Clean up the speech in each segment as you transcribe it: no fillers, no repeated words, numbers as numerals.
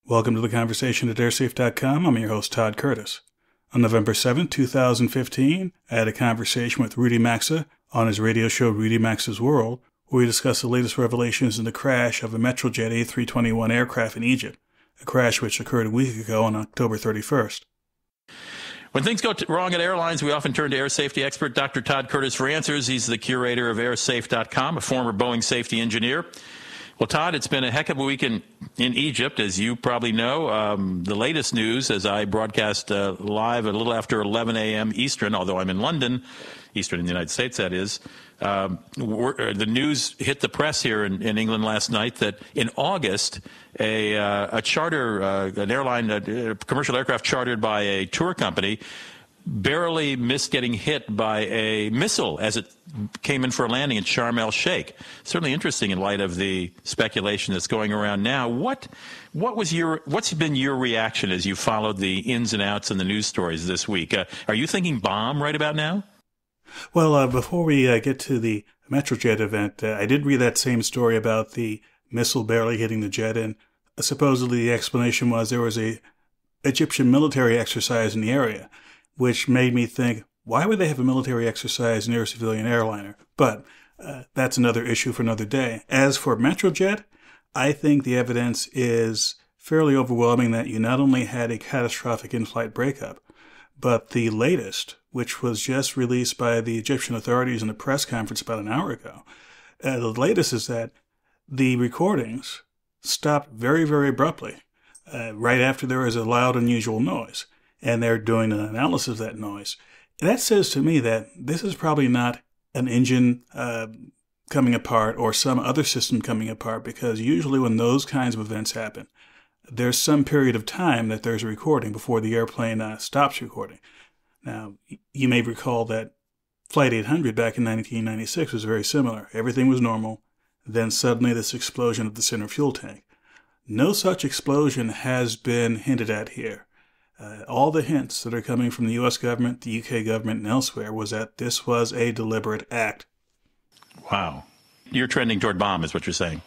Welcome to the conversation at airsafe.com. I'm your host, Todd Curtis. On November 7th, 2015, I had a conversation with Rudy Maxa on his radio show Rudy Maxa's World, where we discussed the latest revelations in the crash of a Metrojet A321 aircraft in Egypt, a crash which occurred a week ago on October 31st. When things go wrong at airlines, we often turn to air safety expert Dr. Todd Curtis for answers. He's the curator of airsafe.com, a former Boeing safety engineer. Well, Todd, it's been a heck of a week in Egypt, as you probably know. The latest news, as I broadcast live at a little after 11 a.m. Eastern, although I'm in London, Eastern in the United States, that is, the news hit the press here in England last night that in August, a charter, an airline, a commercial aircraft chartered by a tour company, barely missed getting hit by a missile as it came in for a landing in Sharm el-Sheikh. Certainly interesting in light of the speculation that's going around now. What's been your reaction as you followed the ins and outs and the news stories this week? Are you thinking bomb right about now? Well, before we get to the Metrojet event, I did read that same story about the missile barely hitting the jet, and supposedly the explanation was there was a Egyptian military exercise in the area, which made me think, why would they have a military exercise near a civilian airliner? But that's another issue for another day. As for Metrojet, I think the evidence is fairly overwhelming that you not only had a catastrophic in-flight breakup, but the latest, which was just released by the Egyptian authorities in a press conference about an hour ago, the latest is that the recordings stopped very, very abruptly, right after there was a loud, unusual noise. And they're doing an analysis of that noise. And that says to me that this is probably not an engine coming apart or some other system coming apart, because usually when those kinds of events happen, there's some period of time that there's a recording before the airplane stops recording. Now, you may recall that Flight 800 back in 1996 was very similar. Everything was normal. Then suddenly this explosion of the center fuel tank. No such explosion has been hinted at here. All the hints that are coming from the U.S. government, the U.K. government, and elsewhere was that this was a deliberate act. Wow. You're trending toward bomb, is what you're saying.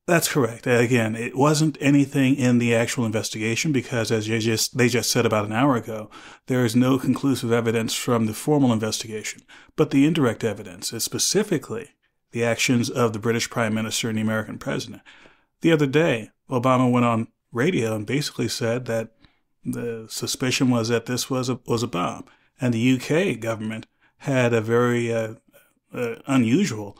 That's correct. Again, it wasn't anything in the actual investigation because, as they just said about an hour ago, there is no conclusive evidence from the formal investigation. But the indirect evidence is specifically the actions of the British Prime Minister and the American President. The other day, Obama went on radio and basically said that the suspicion was that this was a bomb. And the UK government had a very unusual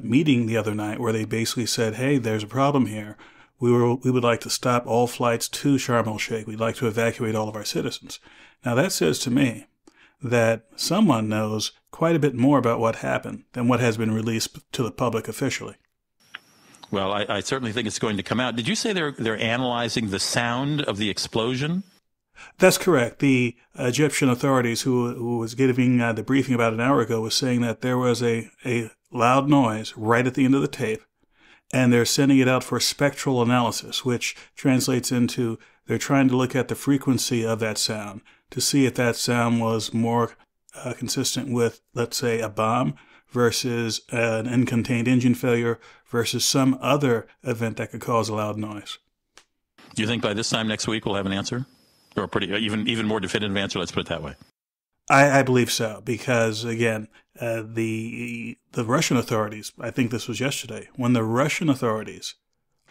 meeting the other night where they basically said, hey, there's a problem here. We would like to stop all flights to Sharm el-Sheikh. We'd like to evacuate all of our citizens. Now that says to me that someone knows quite a bit more about what happened than what has been released to the public officially. Well, I certainly think it's going to come out. Did you say they're analyzing the sound of the explosion? That's correct. The Egyptian authorities who was giving the briefing about an hour ago was saying that there was a loud noise right at the end of the tape, and they're sending it out for spectral analysis, which translates into they're trying to look at the frequency of that sound to see if that sound was more consistent with, let's say, a bomb versus an uncontained engine failure versus some other event that could cause a loud noise. Do you think by this time next week we'll have an answer? Or a pretty even more definitive answer, let's put it that way. I believe so, because, again, the Russian authorities, I think this was yesterday, when the Russian authorities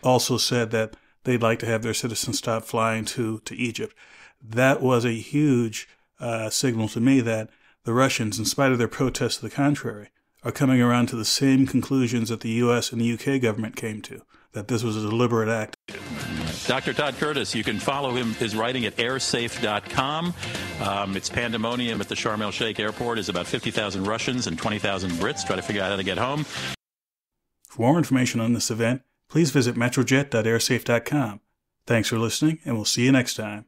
also said that they'd like to have their citizens stop flying to Egypt, that was a huge signal to me that the Russians, in spite of their protests to the contrary, are coming around to the same conclusions that the U.S. and the U.K. government came to, that this was a deliberate act. Dr. Todd Curtis, you can follow his writing at airsafe.com. It's pandemonium at the Sharm el-Sheikh airport. It's about 50,000 Russians and 20,000 Brits try to figure out how to get home. For more information on this event, please visit metrojet.airsafe.com. Thanks for listening, and we'll see you next time.